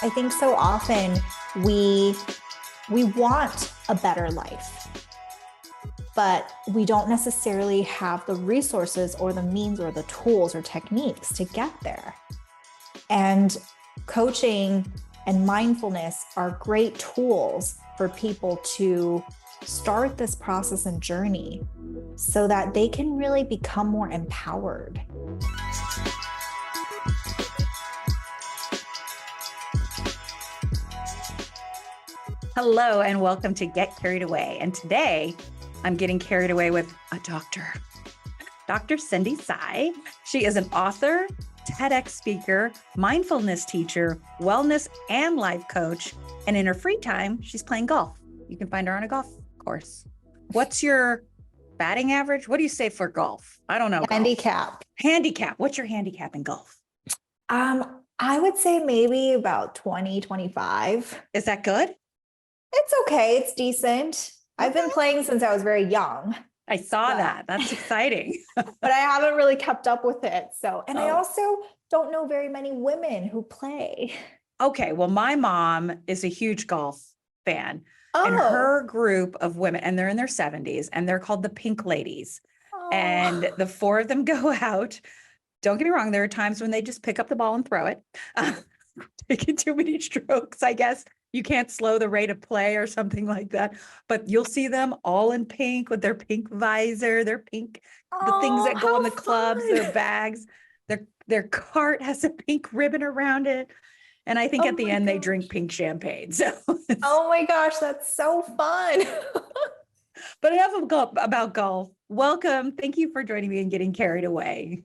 I think so often we want a better life, but we don't necessarily have the resources or the means or the tools or techniques to get there. And coaching and mindfulness are great tools for people to start this process and journey so that they can really become more empowered. Hello, and welcome to Get Carried Away. And today I'm getting carried away with a doctor, Dr. Tsai. She is an author, TEDx speaker, mindfulness teacher, wellness and life coach. And in her free time, she's playing golf. You can find her on a golf course. What's your batting average? What do you say for golf? I don't know. Handicap. Handicap. What's your handicap in golf? I would say maybe about 20, 25. Is that good? It's okay. It's decent. I've been playing since I was very young. I saw that. That's exciting. But I haven't really kept up with it. I also don't know very many women who play. Okay. Well, my mom is a huge golf fan. And her group of women, and they're in their 70s, and they're called the Pink Ladies. And the four of them go out. Don't get me wrong. There are times when they just pick up the ball and throw it. Taking too many strokes, I guess. You can't slow the rate of play or something like that, but you'll see them all in pink with their pink visor, their pink, the things that go on the clubs, their bags, their cart has a pink ribbon around it. And I think at the end, they drink pink champagne. So, oh my gosh, that's so fun. But enough about golf. Welcome. Thank you for joining me and getting carried away.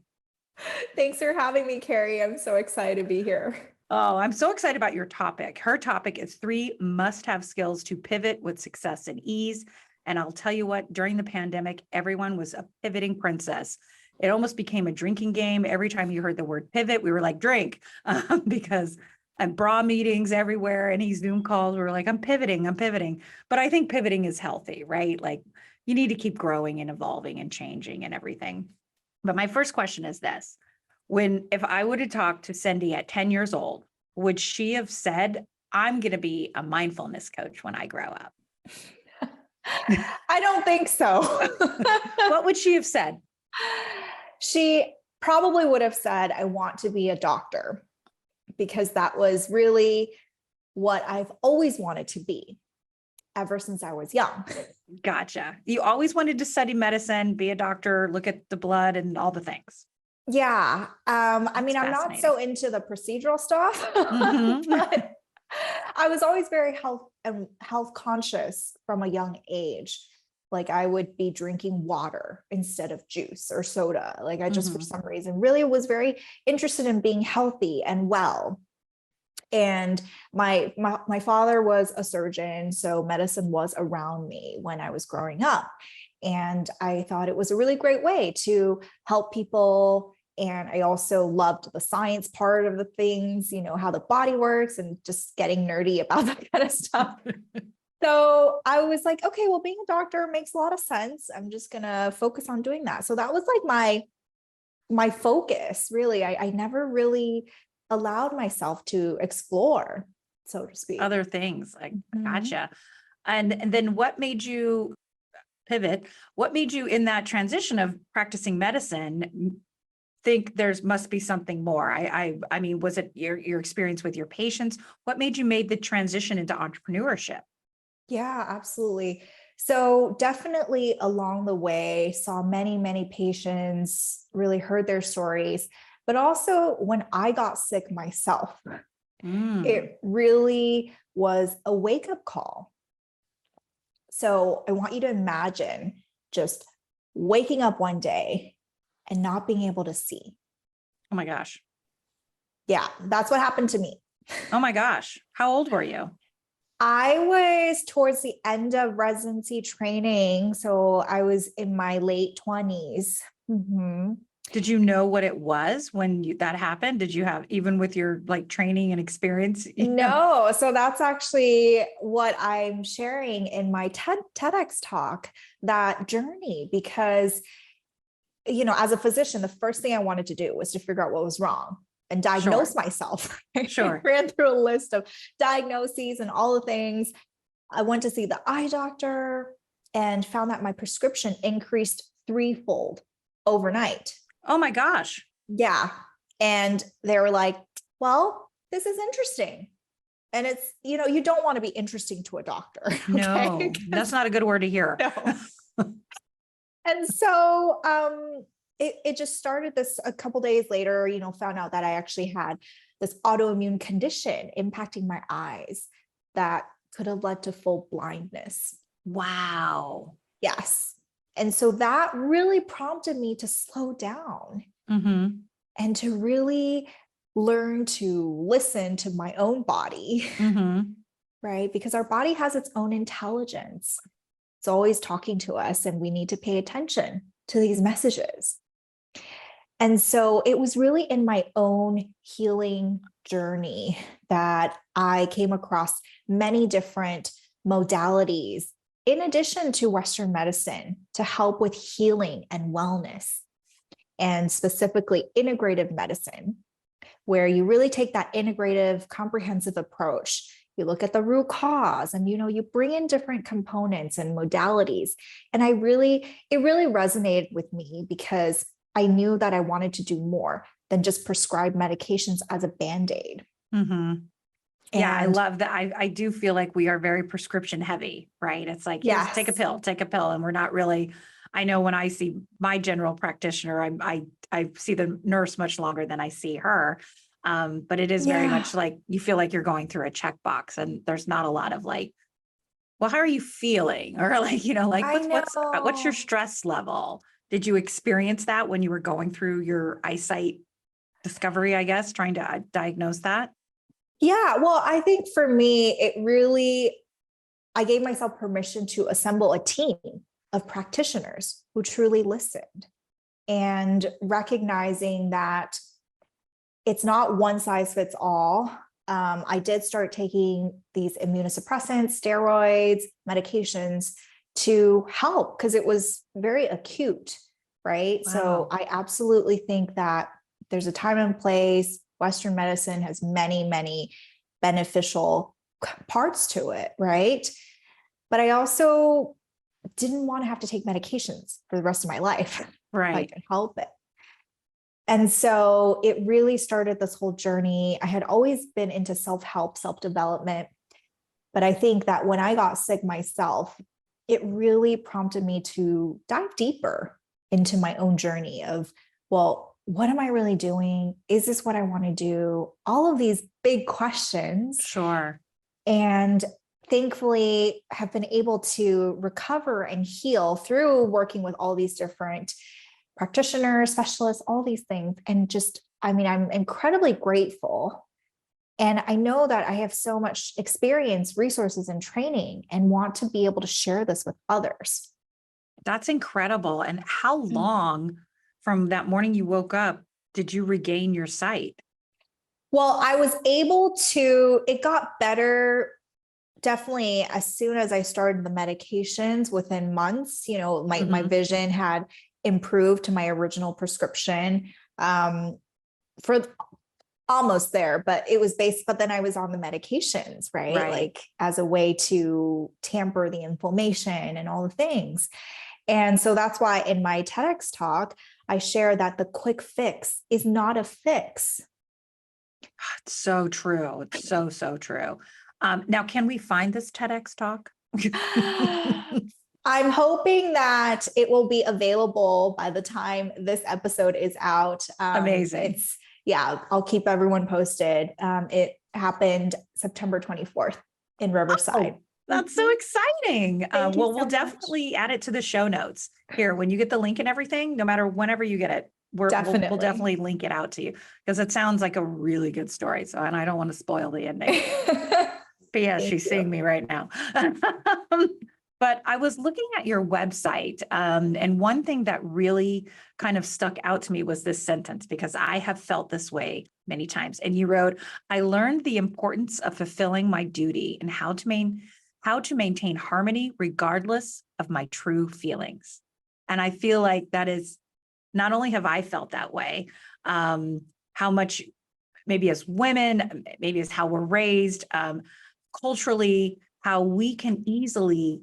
Thanks for having me, Carrie. I'm so excited to be here. Oh, I'm so excited about your topic. Her topic is 3 must-have skills to pivot with success and ease. And I'll tell you what, during the pandemic, everyone was a pivoting princess. It almost became a drinking game. Every time you heard the word pivot, we were like, drink, because bra meetings everywhere, any Zoom calls, we were like, I'm pivoting. But I think pivoting is healthy, right? Like you need to keep growing and evolving and changing and everything. But my first question is this. If I would have talked to Cindy at 10 years old, would she have said, I'm going to be a mindfulness coach when I grow up? I don't think so. What would she have said? She probably would have said, I want to be a doctor, because that was really what I've always wanted to be ever since I was young. Gotcha. You always wanted to study medicine, be a doctor, look at the blood and all the things. Yeah. I mean, I'm not so into the procedural stuff, but I was always very health conscious from a young age. Like I would be drinking water instead of juice or soda. Like I just, for some reason, really was very interested in being healthy and well. And my father was a surgeon, so medicine was around me when I was growing up. And I thought it was a really great way to help people. And I also loved the science part of the things, how the body works and just getting nerdy about that kind of stuff. So I was like, okay, well, being a doctor makes a lot of sense. I'm just going to focus on doing that. So that was like my focus, really. I never really allowed myself to explore, so to speak. Other things. Like, gotcha. And then what made you pivot? What made you in that transition of practicing medicine think must be something more? I mean, was it your experience with your patients? What made you make the transition into entrepreneurship? Yeah, absolutely. So definitely along the way, saw many, many patients, really heard their stories, but also when I got sick myself, it really was a wake-up call. So I want you to imagine just waking up one day and not being able to see. Oh my gosh. Yeah, that's what happened to me. Oh my gosh. How old were you? I was towards the end of residency training. So I was in my late 20s. Did you know what it was when that happened? Did you have, even with your training and experience? No. So that's actually what I'm sharing in my TEDx talk, that journey, because, as a physician, the first thing I wanted to do was to figure out what was wrong. and diagnose myself. Sure. I ran through a list of diagnoses and all the things. I went to see the eye doctor and found that my prescription increased threefold overnight. Oh my gosh. Yeah. And they were like, well, this is interesting. And it's, you don't want to be interesting to a doctor. Okay? No, that's not a good word to hear. No. And so it just started this a couple days later, found out that I actually had this autoimmune condition impacting my eyes that could have led to full blindness. Wow. Yes. And so that really prompted me to slow down and to really learn to listen to my own body, right? Because our body has its own intelligence. It's always talking to us, and we need to pay attention to these messages. And so it was really in my own healing journey that I came across many different modalities in addition to Western medicine to help with healing and wellness, and specifically integrative medicine, where you really take that integrative, comprehensive approach. You look at the root cause and, you bring in different components and modalities. And it really resonated with me because I knew that I wanted to do more than just prescribe medications as a Band-Aid. Yeah, I love that. I do feel like we are very prescription heavy, right? It's like, yes, take a pill. And we're not really, I know when I see my general practitioner, I see the nurse much longer than I see her. But it is very much like, you feel like you're going through a checkbox, and there's not a lot of like, well, how are you feeling? Or like, what's your stress level? Did you experience that when you were going through your eyesight discovery, I guess, trying to diagnose that? Yeah, well, I think for me, I gave myself permission to assemble a team of practitioners who truly listened, and recognizing that it's not one size fits all. I did start taking these immunosuppressants, steroids, medications to help because it was very acute, right? Wow. So I absolutely think that there's a time and place. Western medicine has many, many beneficial parts to it, right? But I also didn't want to have to take medications for the rest of my life. Right. I could help it. And so it really started this whole journey. I had always been into self-help, self-development, but I think that when I got sick myself, it really prompted me to dive deeper into my own journey of, well, what am I really doing? Is this what I want to do? All of these big questions. Sure. And thankfully have been able to recover and heal through working with all these different practitioners, specialists, all these things. And I'm incredibly grateful. And I know that I have so much experience, resources, and training, and want to be able to share this with others. That's incredible. And how long from that morning you woke up did you regain your sight? Well, I was able to, it got better definitely as soon as I started the medications. Within months, my vision had improved to my original prescription for almost there, but it was but then I was on the medications, right? Like as a way to tamper the inflammation and all the things. And so that's why in my TEDx talk, I share that the quick fix is not a fix. It's so true. It's so, so true. Now, can we find this TEDx talk? I'm hoping that it will be available by the time this episode is out. Amazing. I'll keep everyone posted. It happened September 24th in Riverside. Oh, that's so exciting. We'll definitely add it to the show notes here. When you get the link and everything, no matter whenever you get it, we'll definitely link it out to you, because it sounds like a really good story. So, and I don't want to spoil the ending. But yeah, she's seeing me right now. But I was looking at your website, and one thing that really kind of stuck out to me was this sentence, because I have felt this way many times. And you wrote, "I learned the importance of fulfilling my duty and how to maintain harmony regardless of my true feelings." And I feel like that is, not only have I felt that way, how much maybe as women, maybe as how we're raised, culturally, how we can easily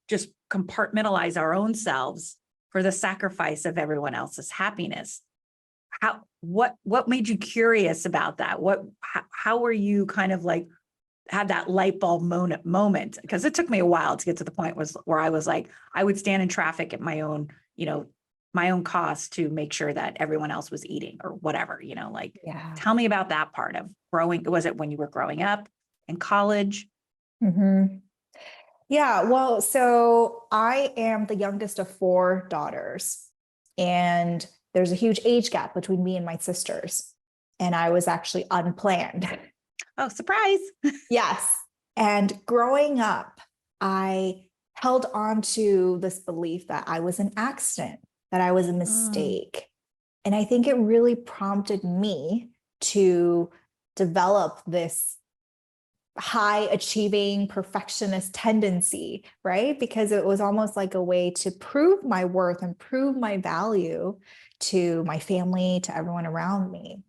just compartmentalize our own selves for the sacrifice of everyone else's happiness. What made you curious about that? How were you kind of like, had that light bulb moment? Because it took me a while to get to the point where I was like, I would stand in traffic at my own cost to make sure that everyone else was eating or whatever, like, Yeah. tell me about that part of growing. Was it when you were growing up in college? Mm-hmm. Yeah. Well, so I am the youngest of 4 daughters, and there's a huge age gap between me and my sisters. And I was actually unplanned. Oh, surprise. Yes. And growing up, I held on to this belief that I was an accident, that I was a mistake. And I think it really prompted me to develop this high achieving perfectionist tendency, right? Because it was almost like a way to prove my worth and prove my value to my family, to everyone around me.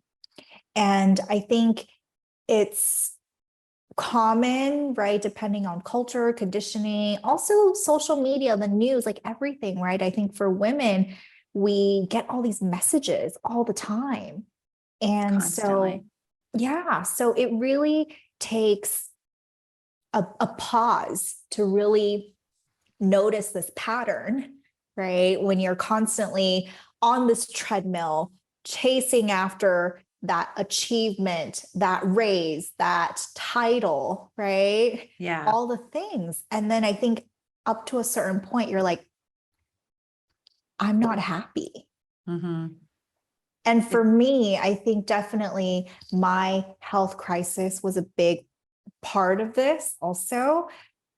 And I think it's common, right? Depending on culture, conditioning, also social media, the news, like everything, right? I think for women, we get all these messages all the time. And Constantly. so it really takes a pause to really notice this pattern, right? When you're constantly on this treadmill, chasing after that achievement, that raise, that title, right? Yeah. All the things. And then I think up to a certain point, you're like, I'm not happy. Mm-hmm. And for me, I think definitely my health crisis was a big part of this also.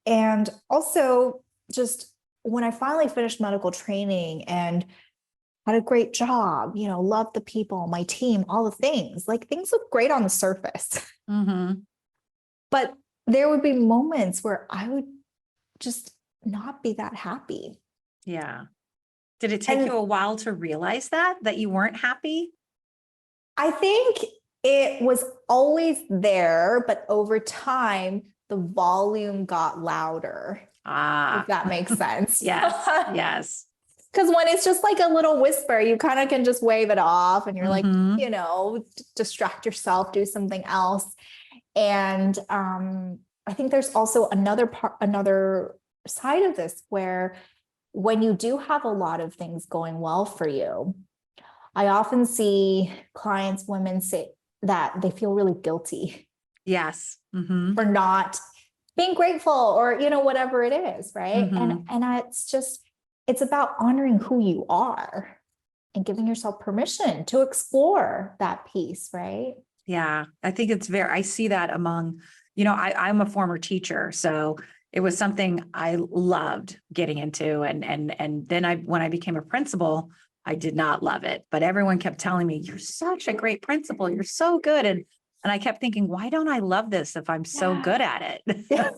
And also just when I finally finished medical training and had a great job, loved the people, my team, all the things, like things look great on the surface. Mm-hmm. But there would be moments where I would just not be that happy. Yeah. Did it take you a while to realize that you weren't happy? I think it was always there, but over time, the volume got louder. If that makes sense. Yes. Yes. Because when it's just like a little whisper, you kind of can just wave it off and you're like, distract yourself, do something else. And I think there's also another side of this where when you do have a lot of things going well for you, I often see clients, women say that they feel really guilty. Yes. Mm-hmm. For not being grateful or, whatever it is. Right. Mm-hmm. And it's about honoring who you are and giving yourself permission to explore that piece. Right. Yeah. I think I see that among, I'm a former teacher, so it was something I loved getting into. And then when I became a principal, I did not love it, but everyone kept telling me, you're such a great principal. You're so good. And I kept thinking, why don't I love this if I'm so good at it? Yes.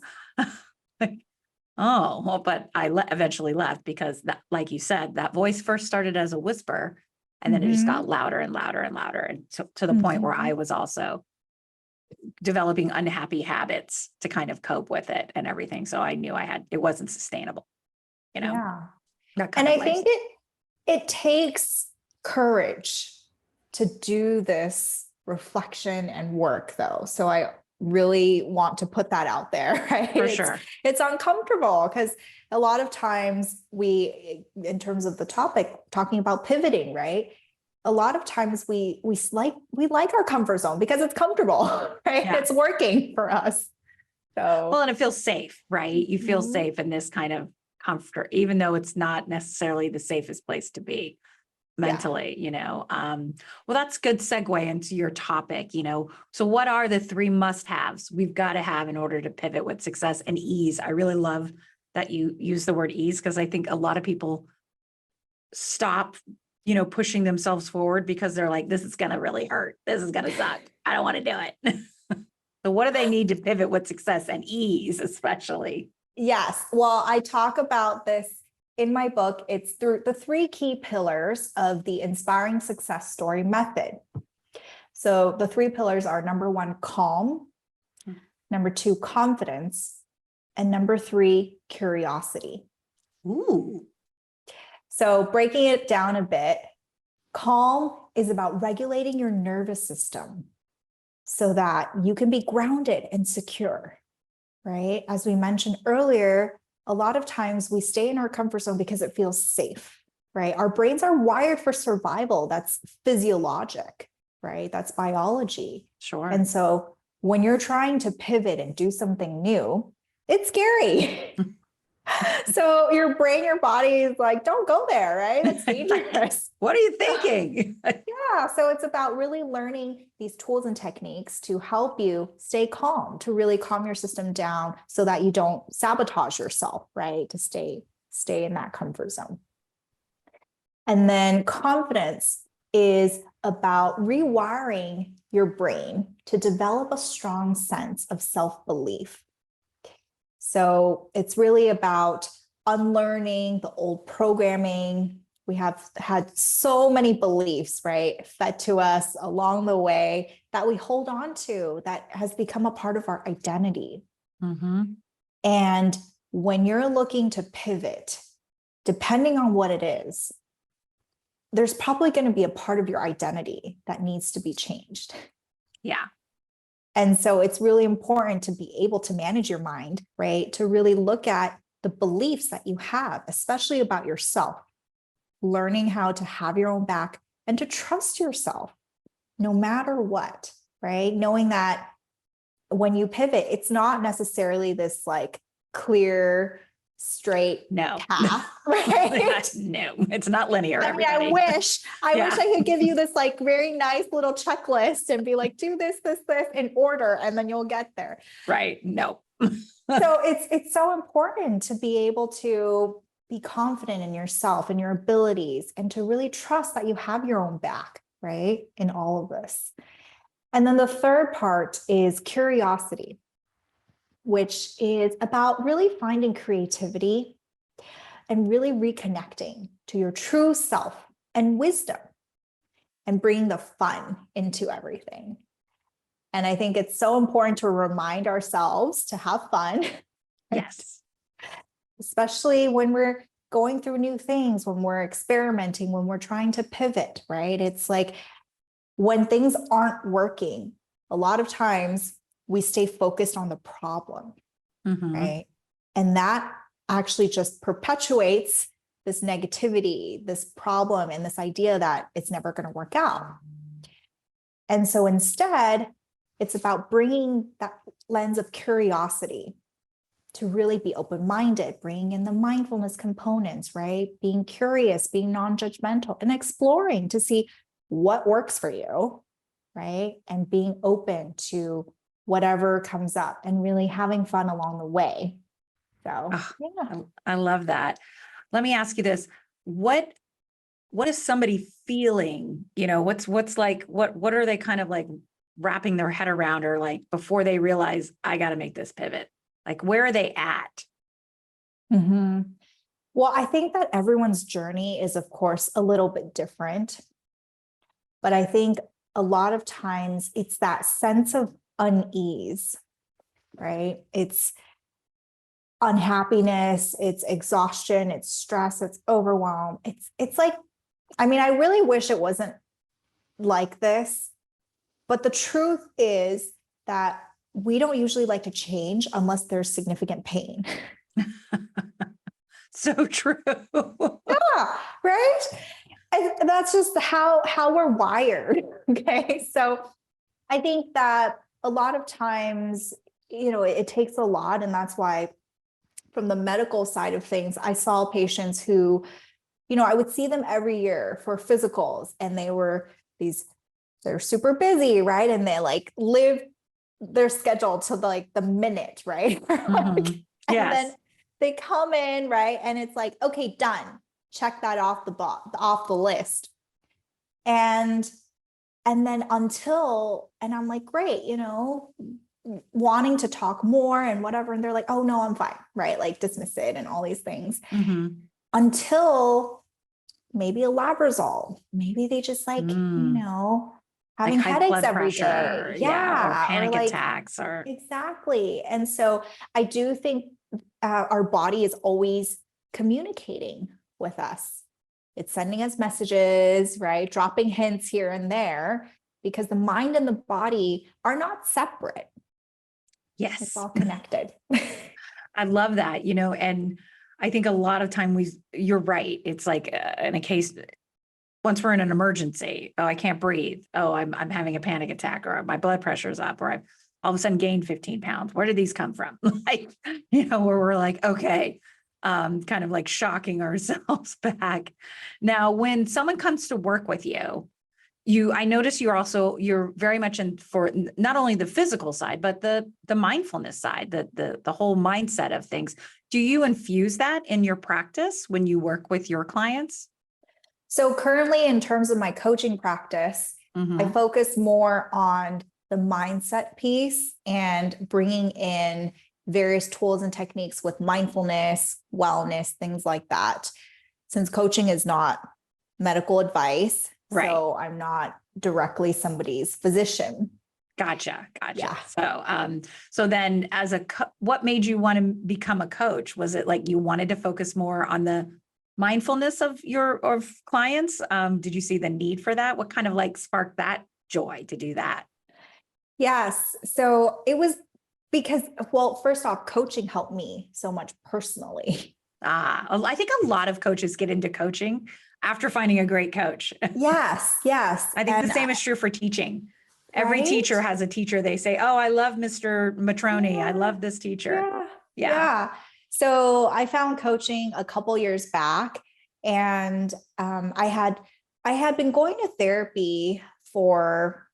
Oh, well, but I eventually left because that, like you said, that voice first started as a whisper and then it just got louder and louder and louder. And to the point where I was also developing unhappy habits to kind of cope with it and everything. So I knew it wasn't sustainable, Yeah. And I think it takes courage to do this reflection and work though. So I really want to put that out there, right? For sure. It's uncomfortable because a lot of times in terms of the topic, talking about pivoting, right? A lot of times we like our comfort zone because it's comfortable, right? Yeah. It's working for us. So, well, and it feels safe, right? You feel safe in this kind of comfort, even though it's not necessarily the safest place to be mentally, well, that's good segue into your topic, so what are the 3 must-haves we've got to have in order to pivot with success and ease? I really love that you use the word ease because I think a lot of people stop, pushing themselves forward because they're like, this is going to really hurt. This is going to suck. I don't want to do it. So what do they need to pivot with success and ease, especially? Yes. Well, I talk about this in my book. It's through the 3 key pillars of the inspiring success story method. So the three pillars are number one, calm, number two, confidence, and number three, curiosity. Ooh. So breaking it down a bit, calm is about regulating your nervous system so that you can be grounded and secure, right? As we mentioned earlier, a lot of times we stay in our comfort zone because it feels safe, right? Our brains are wired for survival. That's physiologic, right? That's biology. Sure. And so when you're trying to pivot and do something new, it's scary. So your brain, your body is like, don't go there, right? It's dangerous. What are you thinking? Yeah. So it's about really learning these tools and techniques to help you stay calm, to really calm your system down so that you don't sabotage yourself, right? To stay in that comfort zone. And then confidence is about rewiring your brain to develop a strong sense of self-belief. So it's really about unlearning the old programming. We have had so many beliefs, right, fed to us along the way that we hold on to that has become a part of our identity. Mm-hmm. And when you're looking to pivot, depending on what it is, there's probably going to be a part of your identity that needs to be changed. Yeah. And so it's really important to be able to manage your mind, right? To really look at the beliefs that you have, especially about yourself, learning how to have your own back and to trust yourself no matter what, right? Knowing that when you pivot, it's not necessarily this like clear, straight path, right? No, it's not linear. I mean, I wish I could give you this like very nice little checklist and be like, do this in order, and then you'll get there. Right. No. So it's so important to be able to be confident in yourself and your abilities and to really trust that you have your own back, right? In all of this. And then the third part is curiosity, which is about really finding creativity and really reconnecting to your true self and wisdom and bringing the fun into everything. And I think it's so important to remind ourselves to have fun. Yes. Especially when we're going through new things, when we're experimenting, when we're trying to pivot, right? It's like when things aren't working, a lot of times we stay focused on the problem, right? And that actually just perpetuates this negativity, this problem, and this idea that it's never going to work out. And so instead, it's about bringing that lens of curiosity to really be open-minded, bringing in the mindfulness components, right? Being curious, being non-judgmental, and exploring to see what works for you, right? And being open to whatever comes up and really having fun along the way. So, yeah. I love that. Let me ask you this. What is somebody feeling? You know, what's like, what are they kind of like wrapping their head around, or like before they realize I got to make this pivot? Like, where are they at? Mm-hmm. Well, I think that everyone's journey is, of course, a little bit different. But I think a lot of times it's that sense of unease, right? It's unhappiness, it's exhaustion, it's stress, it's overwhelm. It's like, I mean, I really wish it wasn't like this, but the truth is that we don't usually like to change unless there's significant pain. So true. Yeah, right? And that's just how we're wired. Okay. So I think that a lot of times, you know, it takes a lot. And that's why from the medical side of things, I saw patients who, you know, I would see them every year for physicals, and they're super busy, right? And they like live their schedule to like the minute, right? And then they come in, right? And it's like, okay, done. Check that off the list. And then and I'm like, great, you know, wanting to talk more and whatever. And they're like, oh no, I'm fine, right? Like dismiss it and all these things until maybe a lab result. Maybe they just like, you know, having like high headaches blood every pressure, day. yeah, or Yeah. panic Like, attacks, or exactly. And so I do think our body is always communicating with us. It's sending us messages, right? Dropping hints here and there, because the mind and the body are not separate. yes, It's all connected. I love that, and I think a lot of time you're right. It's like in a case, once we're in an emergency, oh, I can't breathe. Oh, I'm having a panic attack, or my blood pressure's up, or I've all of a sudden gained 15 pounds. Where did these come from? Like, where we're like, okay, kind of like shocking ourselves back. Now, when someone comes to work with you, I notice you're very much in for not only the physical side, but the mindfulness side, the whole mindset of things. Do you infuse that in your practice when you work with your clients? So currently, in terms of my coaching practice, I focus more on the mindset piece and bringing in various tools and techniques with mindfulness, wellness, things like that. Since coaching is not medical advice, Right. So I'm not directly somebody's physician. Gotcha. Yeah. So then what made you want to become a coach? Was it like you wanted to focus more on the mindfulness of your clients? Did you see the need for that? What kind of like sparked that joy to do that? Yes. So it was because, well, first off, coaching helped me so much personally. I think a lot of coaches get into coaching after finding a great coach. Yes. I think the same is true for teaching. Every Right? teacher has a teacher. They say, oh, I love Mr. Matroni. Yeah. I love this teacher. Yeah. So I found coaching a couple years back, and I had been going to therapy for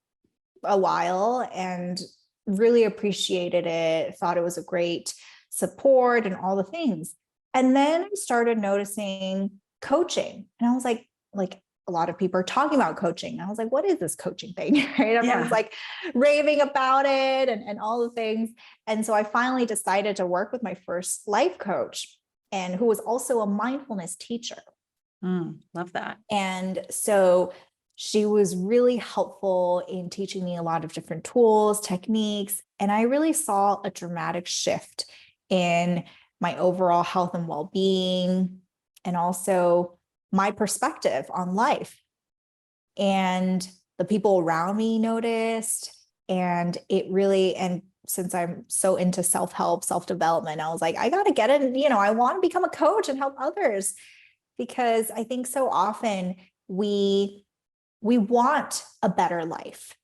a while and really appreciated it, thought it was a great support and all the things. And then I started noticing coaching, and I was like a lot of people are talking about coaching. I was like, what is this coaching thing? Right? Everyone's like raving about it and all the things. And so I finally decided to work with my first life coach, and who was also a mindfulness teacher. Love that. And so she was really helpful in teaching me a lot of different tools, techniques, and I really saw a dramatic shift in my overall health and well-being, and also my perspective on life. And the people around me noticed, and since I'm so into self-help, self-development, I was like, I got to get it. I want to become a coach and help others, because I think so often we want a better life,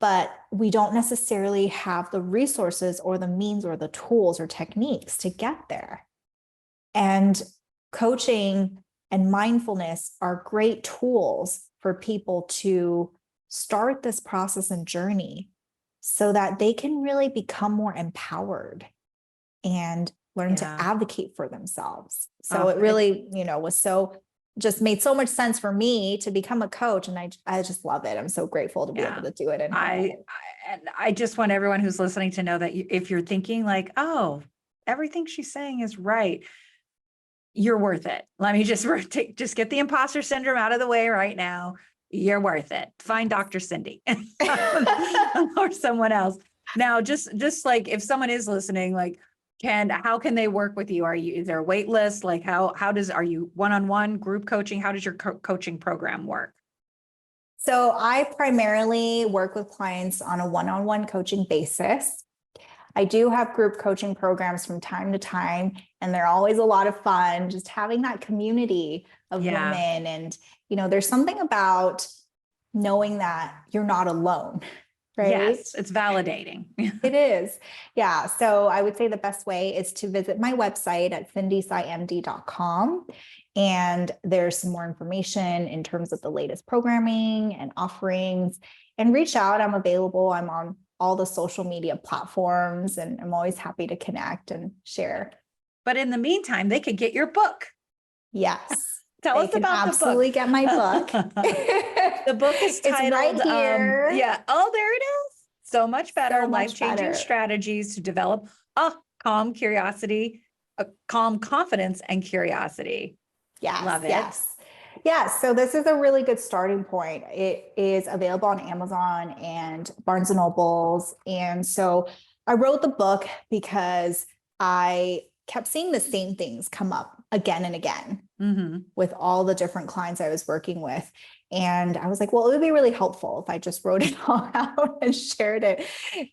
but we don't necessarily have the resources or the means or the tools or techniques to get there. And coaching and mindfulness are great tools for people to start this process and journey so that they can really become more empowered and learn to advocate for themselves. So it really, just made so much sense for me to become a coach. And I just love it. I'm so grateful to be able to do it. And I just want everyone who's listening to know that if you're thinking like, oh, everything she's saying is right, you're worth it. Let me just get the imposter syndrome out of the way right now. You're worth it. Find Dr. Cindy or someone else. Now, just like if someone is listening, like, how can they work with you? Is there a wait list? Like are you one-on-one group coaching? How does your coaching program work? So I primarily work with clients on a one-on-one coaching basis. I do have group coaching programs from time to time, and they're always a lot of fun, just having that community of women. And, there's something about knowing that you're not alone. Right? Yes, it's validating. It is. Yeah. So I would say the best way is to visit my website at cindytsaimd.com. And there's some more information in terms of the latest programming and offerings, and reach out. I'm available. I'm on all the social media platforms, and I'm always happy to connect and share. But in the meantime, they could get your book. Yes. Tell us about the book. Absolutely get my book. The book is titled, it's right here. Oh, there it is. So much better. So much Life-changing better. strategies to develop a calm confidence and curiosity. Yes. Love it. Yes. Yeah, so this is a really good starting point. It is available on Amazon and Barnes and Nobles. And so I wrote the book because I kept seeing the same things come up again and again with all the different clients I was working with. And I was like, well, it would be really helpful if I just wrote it all out and shared it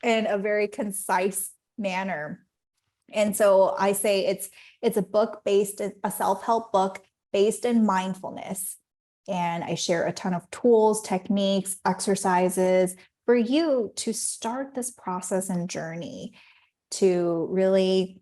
in a very concise manner. And so I say it's a book based, a self-help book based in mindfulness. And I share a ton of tools, techniques, exercises for you to start this process and journey to really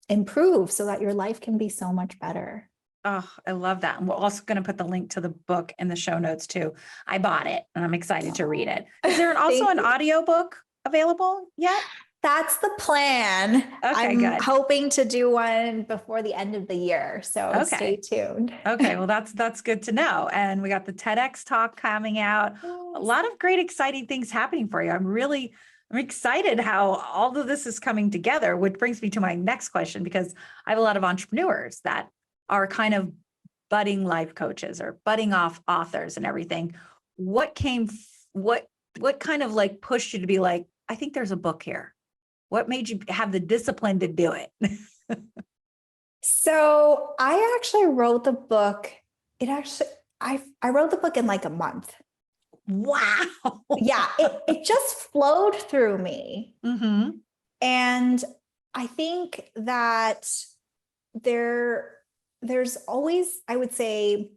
improve so that your life can be so much better. Oh, I love that. And we're also going to put the link to the book in the show notes too. I bought it and I'm excited to read it. Is there also an audiobook available yet? That's the plan. Okay, I'm good. hoping to do one before the end of the year. So stay tuned. Okay. Well, that's good to know. And we got the TEDx talk coming out. A lot of great, exciting things happening for you. I'm excited how all of this is coming together, which brings me to my next question, because I have a lot of entrepreneurs that are kind of budding life coaches or budding off authors and everything. What kind of like pushed you to be like, I think there's a book here? What made you have the discipline to do it? So I actually wrote the book. I wrote the book in like a month. Wow. Yeah, it just flowed through me. And I think that there's always, I would say,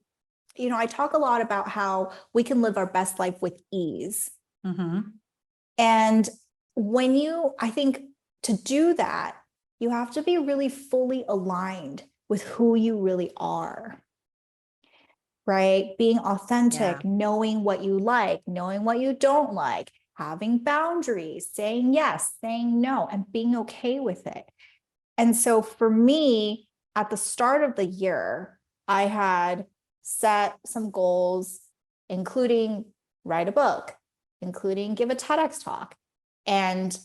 I talk a lot about how we can live our best life with ease. And I think to do that, you have to be really fully aligned with who you really are, right? Being authentic, knowing what you like, knowing what you don't like, having boundaries, saying yes, saying no, and being okay with it. And so for me, at the start of the year, I had set some goals, including write a book, including give a TEDx talk. And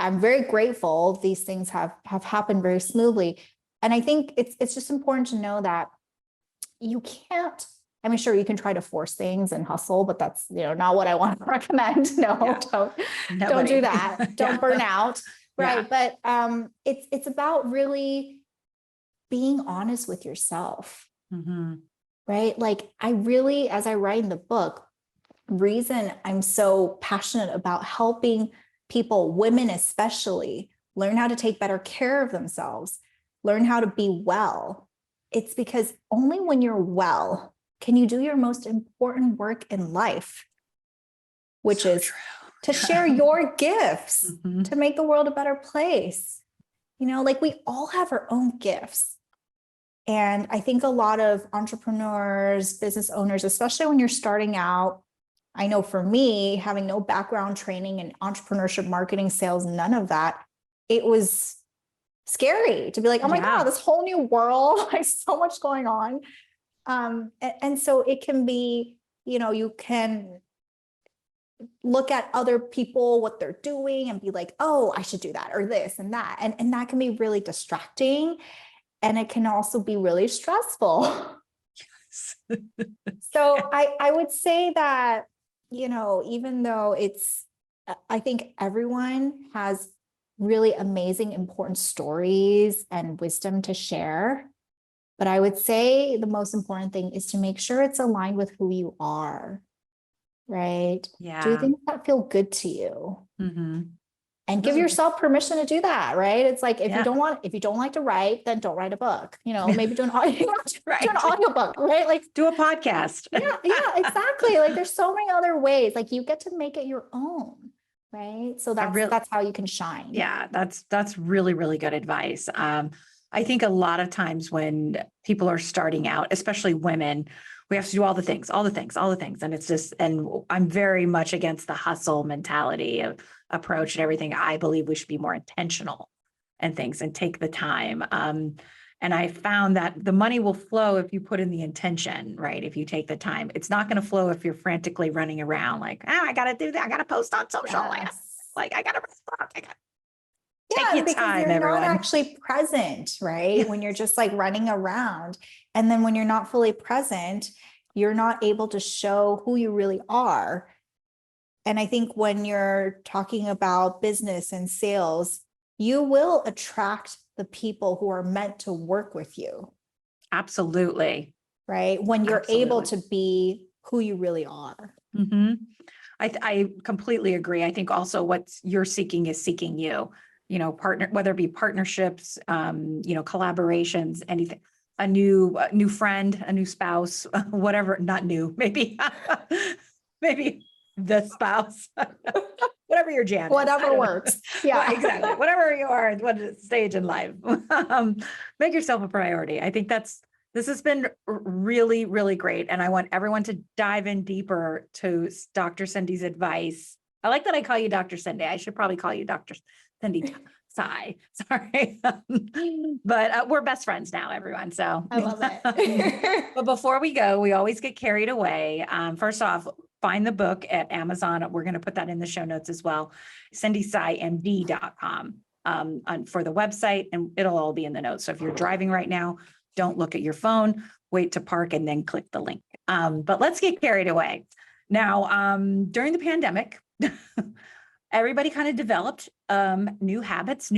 I'm very grateful these things have happened very smoothly. And I think it's just important to know that you can't, I mean, sure, you can try to force things and hustle, but that's, not what I want to recommend. No, don't do that. Don't burn out. Right. But it's about really being honest with yourself. Right. Like I really, as I write in the book, reason I'm so passionate about helping people, women especially, learn how to take better care of themselves, learn how to be well. It's because only when you're well can you do your most important work in life, which is to share your gifts, to make the world a better place. Like we all have our own gifts. And I think a lot of entrepreneurs, business owners, especially when you're starting out, I know for me, having no background training in entrepreneurship, marketing, sales, none of that, it was scary to be like, oh my God, this whole new world, like so much going on. And so it can be, you can look at other people, what they're doing and be like, oh, I should do that or this and that. And that can be really distracting. And it can also be really stressful. So I would say that, even though I think everyone has really amazing, important stories and wisdom to share. But I would say the most important thing is to make sure it's aligned with who you are, right? Yeah. Do things that feel good to you. And give yourself permission to do that, right? It's like, if you don't like to write, then don't write a book, maybe do an audiobook, right? Like do a podcast. Yeah, exactly. Like there's so many other ways, like you get to make it your own, right? So that's how you can shine. Yeah, that's really, really good advice. I think a lot of times when people are starting out, especially women, we have to do all the things. And it's just, and I'm very much against the hustle mentality of approach and everything. I believe we should be more intentional and things and take the time. And I found that the money will flow if you put in the intention, right? If you take the time, it's not going to flow if you're frantically running around like, I got to do that. I got to post on social. Like I got to respond. Take your time, you're everyone. Not actually present, right? When you're just like running around. And then when you're not fully present, you're not able to show who you really are. And I think when you're talking about business and sales, you will attract the people who are meant to work with you. Absolutely. Right? When you're Absolutely. able to be who you really are. Mm-hmm. I completely agree. I think also what you're seeking is seeking you, partner, whether it be partnerships, collaborations, anything, a new friend, a new spouse, whatever, not new, maybe, maybe the spouse, whatever your jam is. Whatever works. Yeah, exactly. Whatever you are, what stage in life, make yourself a priority. I think this has been really, really great. And I want everyone to dive in deeper to Dr. Cindy's advice. I like that I call you Dr. Cindy. I should probably call you Dr. Cindy Tsai. Sorry. But we're best friends now, everyone. So I love it. But before we go, we always get carried away. First off, find the book at Amazon. We're going to put that in the show notes as well. CindyTsaimD.com for the website, and it'll all be in the notes. So if you're driving right now, don't look at your phone, wait to park and then click the link. But let's get carried away. Now, during the pandemic, everybody kind of developed new habits,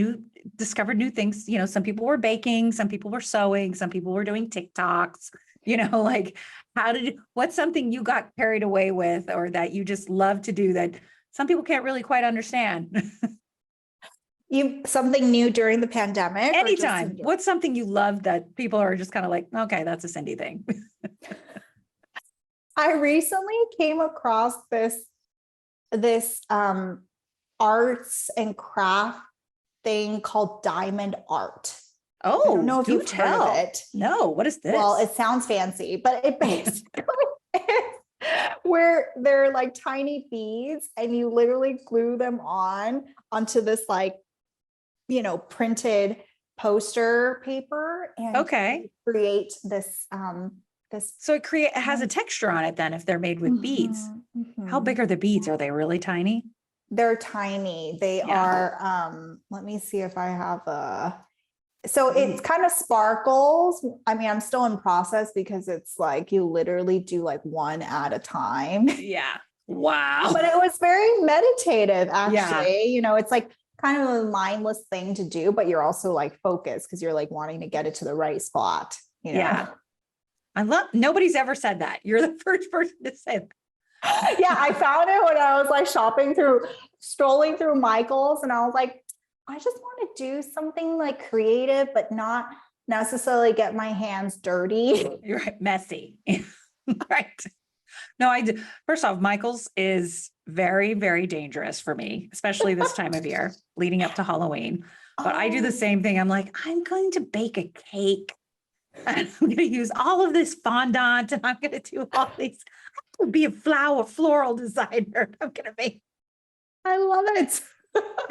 discovered new things. Some people were baking, some people were sewing, some people were doing TikToks, like what's something you got carried away with or that you just love to do that some people can't really quite understand? Something new during the pandemic? Anytime. What's something you love that people are just kind of like, okay, that's a Cindy thing. I recently came across this arts and craft thing called diamond art. Oh, I don't know if you've heard of it. No, what is this? Well, it sounds fancy, but it basically is where they're like tiny beads and you literally glue them onto this printed poster paper and create this so it has a texture on it then if they're made with beads. How big are the beads? Are they really tiny? They're tiny. They are let me see if I have so it's kind of sparkles. I mean, I'm still in process because it's like you literally do like one at a time. Yeah. Wow. But it was very meditative, actually. It's like kind of a mindless thing to do, but you're also like focused because you're like wanting to get it to the right spot. Yeah. Nobody's ever said that. You're the first person to say that. Yeah, I found it when I was like strolling through Michael's, and I was like, I just want to do something like creative, but not necessarily get my hands dirty. You're right, messy. Right. No, I do. First off, Michael's is very, very dangerous for me, especially this time of year leading up to Halloween. But I do the same thing. I'm like, I'm going to bake a cake and I'm going to use all of this fondant and I'm going to do all these. I'm going to be a floral designer. I'm going to make. I love it.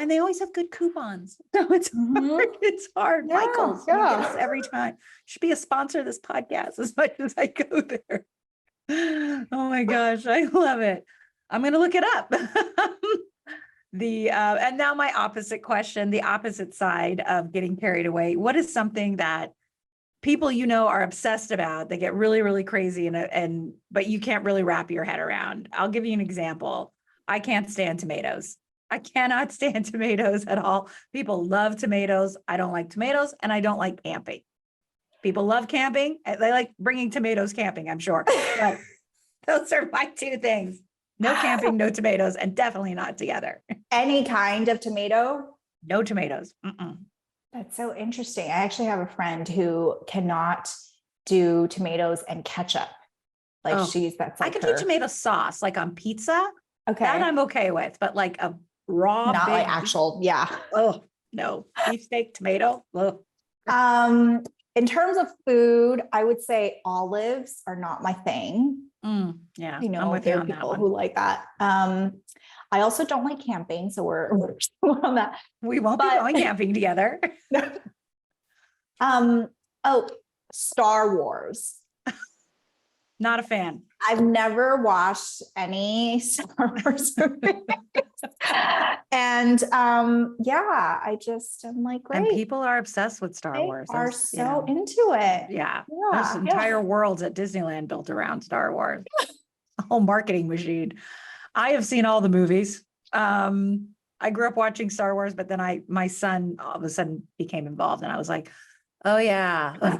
And they always have good coupons. So it's hard. It's hard. Yeah, Michael's every time. Should be a sponsor of this podcast as much as I go there. Oh my gosh, I love it. I'm going to look it up. And now my opposite question, the opposite side of getting carried away. What is something that people are obsessed about? They get really, really crazy but you can't really wrap your head around. I'll give you an example. I can't stand tomatoes. I cannot stand tomatoes at all. People love tomatoes. I don't like tomatoes and I don't like camping. People love camping. They like bringing tomatoes camping, I'm sure. But those are my two things. No camping, no tomatoes, and definitely not together. Any kind of tomato? No tomatoes. Mm-mm. That's so interesting. I actually have a friend who cannot do tomatoes and ketchup. That's like I could do tomato sauce, like on pizza. Okay. That I'm okay with, but like a raw, not like actual, yeah. Oh, no. Beefsteak, tomato. Oh. In terms of food, I would say olives are not my thing. Yeah, I'm with there are people who like that. I also don't like camping, so we're on that. We won't be going camping together. Star Wars. Not a fan. I've never watched any Star Wars movies. And yeah, I'm like, great. And people are obsessed with Star Wars. Are so into it. Yeah. There's entire worlds at Disneyland built around Star Wars. A whole marketing machine. I have seen all the movies. I grew up watching Star Wars, but then my son all of a sudden became involved, and I was like, oh yeah.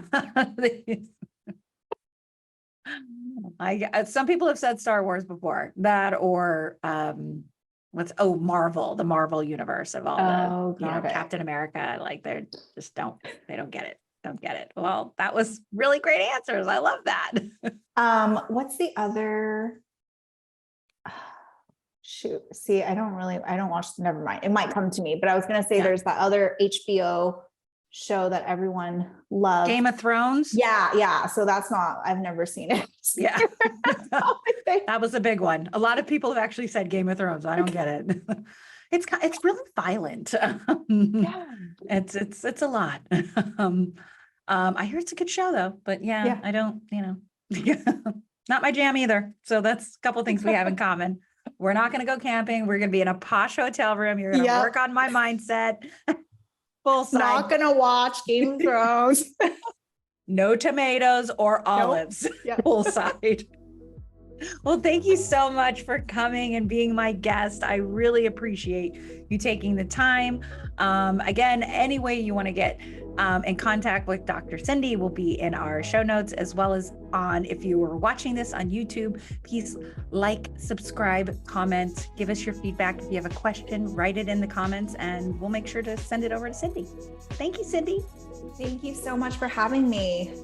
Some people have said Star Wars before that, or Marvel, the Marvel universe of all Captain America. Like they don't get it. Don't get it. Well, that was really great answers. I love that. What's the other? Shoot. See, I don't watch, never mind. It might come to me, but I was going to say there's that other HBO show that everyone loves. Game of Thrones. Yeah. So I've never seen it. Yeah. That was a big one. A lot of people have actually said Game of Thrones. I don't get it. It's really violent. It's a lot. I hear it's a good show though, but I don't, not my jam either. So that's a couple of things we have in common. We're not going to go camping. We're going to be in a posh hotel room. You're going to work on my mindset. Full side. Not going to watch Game of Thrones. No tomatoes or olives. Full side. Well, thank you so much for coming and being my guest. I really appreciate you taking the time. Again, any way you want to get in contact with Dr. Cindy will be in our show notes, as well as if you are watching this on YouTube, please like, subscribe, comment, give us your feedback. If you have a question, write it in the comments and we'll make sure to send it over to Cindy. Thank you, Cindy. Thank you so much for having me.